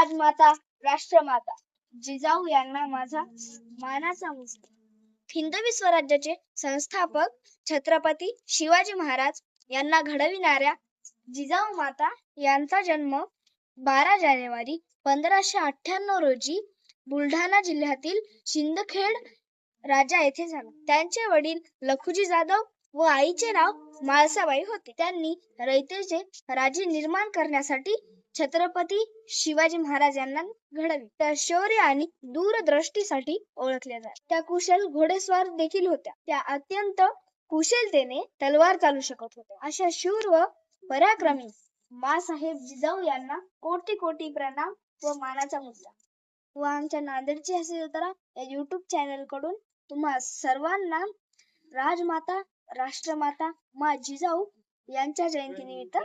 राजमाता राष्ट्रमाता जिजाऊ यांना माझा मानाचा मुजरा। हिंदवी स्वराज्याचे संस्थापक छत्रपती शिवाजी महाराज यांना घडविणाऱ्या जिजाऊ माता यांचा जन्म 12 जानेवारी 1598 रोजी बुलढाणा जिल्ह्यातील शिंदखेड राजा येथे झाला। त्यांचे वडील लखुजी जाधव व आईचे नाव म्हाळसाबाई होते। त्यांनी रयतेचे राज्य निर्माण करण्यासाठी छत्रपती शिवाजी महाराज यांना घडविले। त्या शौर्य आणि दूरदृष्टीसाठी ओळखल्या जातात। त्या कुशल घोडेस्वार देखील होत्या। त्या अत्यंत कुशलतेने तलवार चालू शकत होत्या। अशा शूर व पराक्रमी माँसाहेब जिजाऊ यांना कोटी कोटी प्रणाम व मानाचा मुजरा। व आमच्या नांदेडची हसी जत्रा या YouTube चॅनल कडून तुम्हा सर्वांना राजमाता राष्ट्रमाता मा जिजाऊ यांच्या जयंतीनिमित्त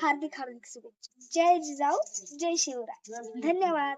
हार्दिक शुभेच्छा। जय जिजाऊ जय शिवराय। धन्यवाद।